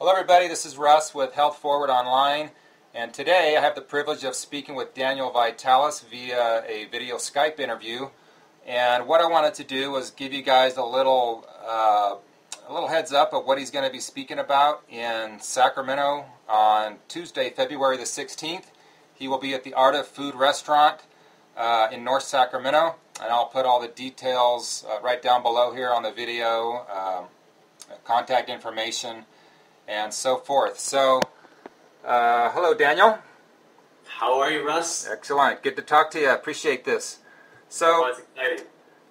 Hello everybody, this is Russ with Health Forward Online, and today I have the privilege of speaking with Daniel Vitalis via a video Skype interview. And what I wanted to do was give you guys a little heads up of what he's going to be speaking about in Sacramento on Tuesday, February the 16th. He will be at the Art of Food restaurant in North Sacramento, and I'll put all the details right down below here on the video, contact information, and so forth. So, hello Daniel. How are you, Russ? Excellent. Good to talk to you. I appreciate this. So, Oh, it's exciting.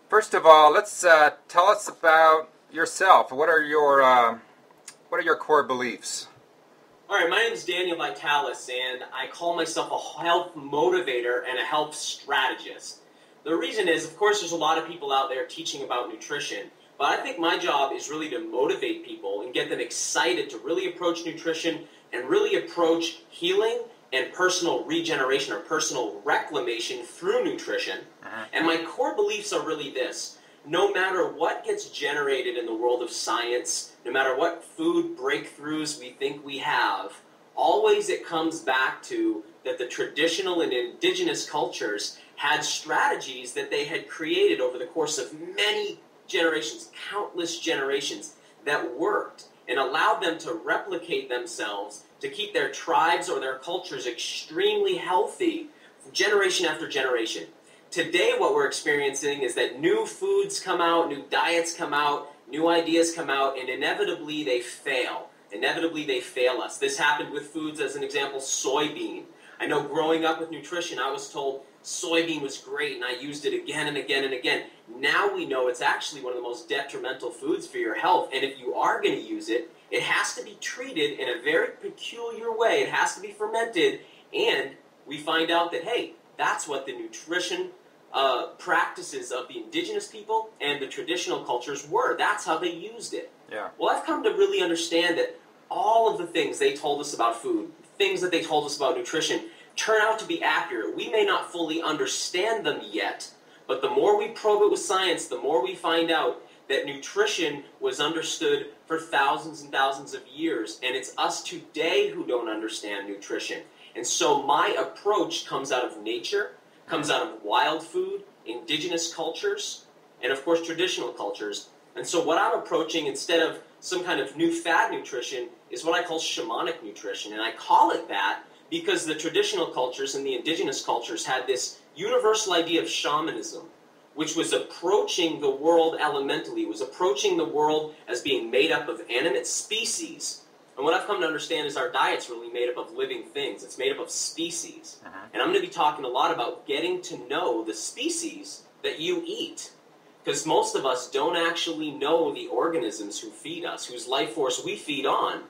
first of all, let's tell us about yourself. What are your core beliefs? All right, my name is Daniel Vitalis, and I call myself a health motivator and a health strategist. The reason is, of course, there's a lot of people out there teaching about nutrition, but I think my job is really to motivate people and get them excited to really approach nutrition and really approach healing and personal regeneration or personal reclamation through nutrition. And my core beliefs are really this. No matter what gets generated in the world of science, no matter what food breakthroughs we think we have, always it comes back to that the traditional and indigenous cultures had strategies that they had created over the course of many generations, countless generations, that worked and allowed them to replicate themselves to keep their tribes or their cultures extremely healthy generation after generation. Today what we're experiencing is that new foods come out, new diets come out, new ideas come out, and inevitably they fail. Inevitably they fail us. This happened with foods, as an example, soybean. I know growing up with nutrition, I was told soybean was great, and I used it again and again and again. Now we know it's actually one of the most detrimental foods for your health, and if you are going to use it, it has to be treated in a very peculiar way. It has to be fermented, and we find out that, hey, that's what the nutrition practices of the indigenous people and the traditional cultures were. That's how they used it. Yeah. Well, I've come to really understand that all of the things they told us about food, things that they told us about nutrition, turn out to be accurate. We may not fully understand them yet, but the more we probe it with science, the more we find out that nutrition was understood for thousands and thousands of years, and it's us today who don't understand nutrition. And so my approach comes out of nature, comes out of wild food, indigenous cultures, and of course traditional cultures. And so what I'm approaching, instead of some kind of new fad nutrition, is what I call shamanic nutrition. And I call it that because the traditional cultures and the indigenous cultures had this universal idea of shamanism, which was approaching the world elementally, was approaching the world as being made up of animate species. And what I've come to understand is our diet's really made up of living things. It's made up of species. And I'm going to be talking a lot about getting to know the species that you eat. Because most of us don't actually know the organisms who feed us, whose life force we feed on,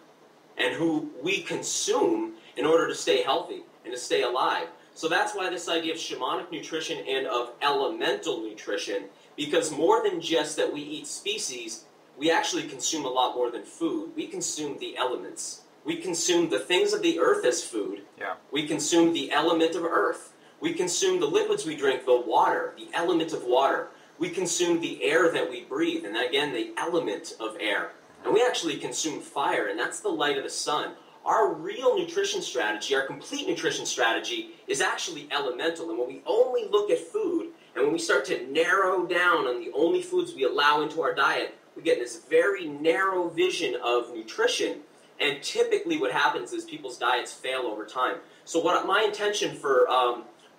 and who we consume in order to stay healthy and to stay alive. So that's why this idea of shamanic nutrition and of elemental nutrition, because more than just that we eat species, we actually consume a lot more than food. We consume the elements. We consume the things of the earth as food. Yeah. We consume the element of earth. We consume the liquids we drink, the water, the element of water. We consume the air that we breathe, and again, the element of air. And we actually consume fire, and that's the light of the sun. Our real nutrition strategy, our complete nutrition strategy, is actually elemental. And when we only look at food, and when we start to narrow down on the only foods we allow into our diet, we get this very narrow vision of nutrition. And typically what happens is people's diets fail over time. So what my intention for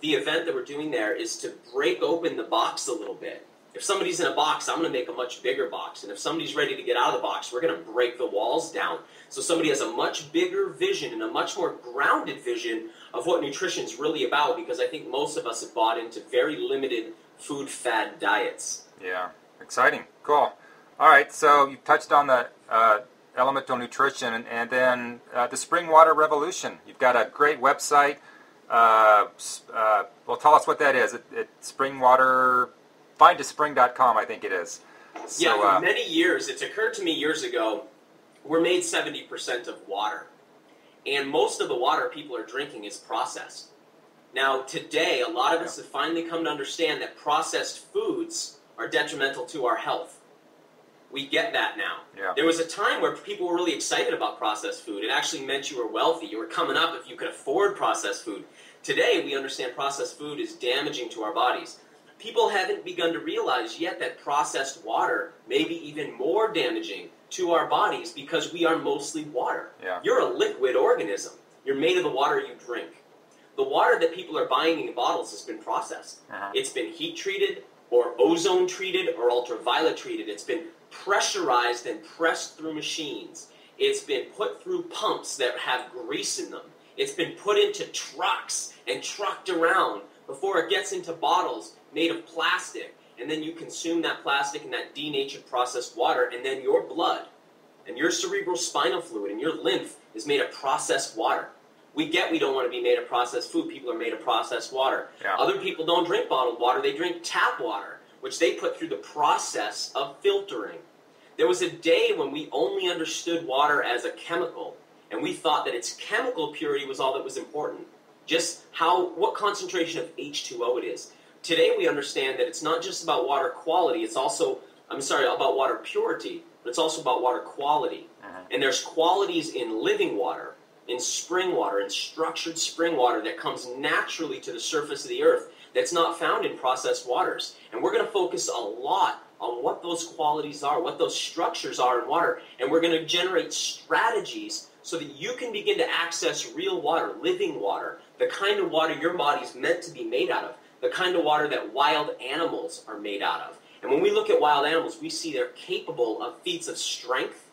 the event that we're doing there is to break open the box a little bit. If somebody's in a box, I'm going to make a much bigger box. And if somebody's ready to get out of the box, we're going to break the walls down. So somebody has a much bigger vision and a much more grounded vision of what nutrition's really about, because I think most of us have bought into very limited food fad diets. Yeah. Exciting. Cool. All right. So you touched on the elemental nutrition, and then the spring water revolution. You've got a great website. Well, tell us what that is. It's spring water. Findaspring.com, I think it is. So, yeah, for many years, it's occurred to me years ago, we're made 70% of water. And most of the water people are drinking is processed. Now, today, a lot of us have finally come to understand that processed foods are detrimental to our health. We get that now. Yeah. There was a time where people were really excited about processed food. It actually meant you were wealthy. You were coming up if you could afford processed food. Today, we understand processed food is damaging to our bodies. People haven't begun to realize yet that processed water may be even more damaging to our bodies because we are mostly water. Yeah. You're a liquid organism. You're made of the water you drink. The water that people are buying in bottles has been processed. It's been heat treated or ozone treated or ultraviolet treated. It's been pressurized and pressed through machines. It's been put through pumps that have grease in them. It's been put into trucks and trucked around before it gets into bottles made of plastic. And then you consume that plastic and that denatured processed water, and then your blood and your cerebral spinal fluid and your lymph is made of processed water. We don't want to be made of processed food. People are made of processed water. Yeah. Other people don't drink bottled water. They drink tap water, which they put through the process of filtering. There was a day when we only understood water as a chemical, and we thought that its chemical purity was all that was important. Just what concentration of H2O it is. Today we understand that it's not just about water quality, it's also, about water purity, but it's also about water quality. And there's qualities in living water, in spring water, in structured spring water that comes naturally to the surface of the earth that's not found in processed waters. And we're going to focus a lot on what those qualities are, what those structures are in water, and we're going to generate strategies so that you can begin to access real water, living water, the kind of water your body's meant to be made out of, the kind of water that wild animals are made out of. And when we look at wild animals, we see they're capable of feats of strength,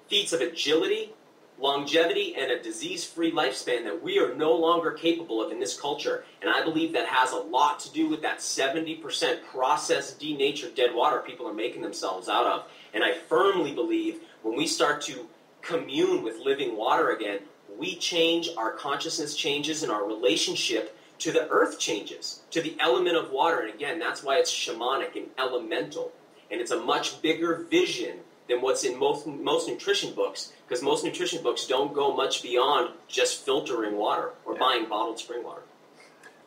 feats of agility, longevity, and a disease-free lifespan that we are no longer capable of in this culture. And I believe that has a lot to do with that 70% processed, denatured dead water people are making themselves out of. And I firmly believe when we start to commune with living water again, we change, our consciousness changes, and our relationship to the earth changes, to the element of water. And again, that's why it's shamanic and elemental. And it's a much bigger vision than what's in most nutrition books, because most nutrition books don't go much beyond just filtering water or buying bottled spring water.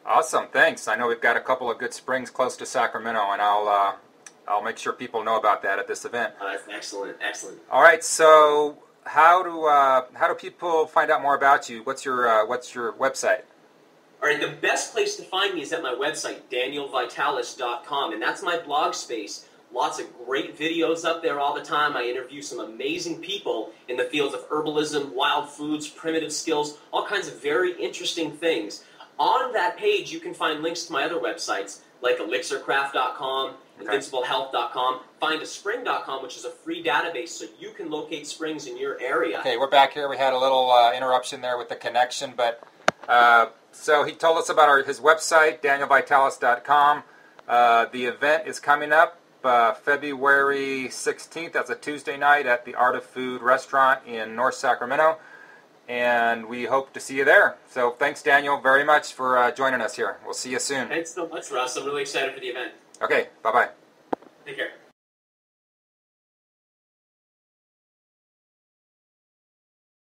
Awesome, thanks. I know we've got a couple of good springs close to Sacramento, and I'll make sure people know about that at this event. Excellent. All right, so how do people find out more about you? What's your website? All right, the best place to find me is at my website, danielvitalis.com, and that's my blog space. Lots of great videos up there all the time. I interview some amazing people in the fields of herbalism, wild foods, primitive skills, all kinds of very interesting things. On that page, you can find links to my other websites, like elixircraft.com, invinciblehealth.com, findaspring.com, which is a free database so you can locate springs in your area. Okay, we're back here. We had a little interruption there with the connection, but so he told us about his website, danielvitalis.com. The event is coming up February 16th. That's a Tuesday night at the Art of Food restaurant in North Sacramento, and we hope to see you there. So thanks, Daniel, very much for joining us here. We'll see you soon. Thanks so much, Russ. I'm really excited for the event. Okay, bye-bye. Take care.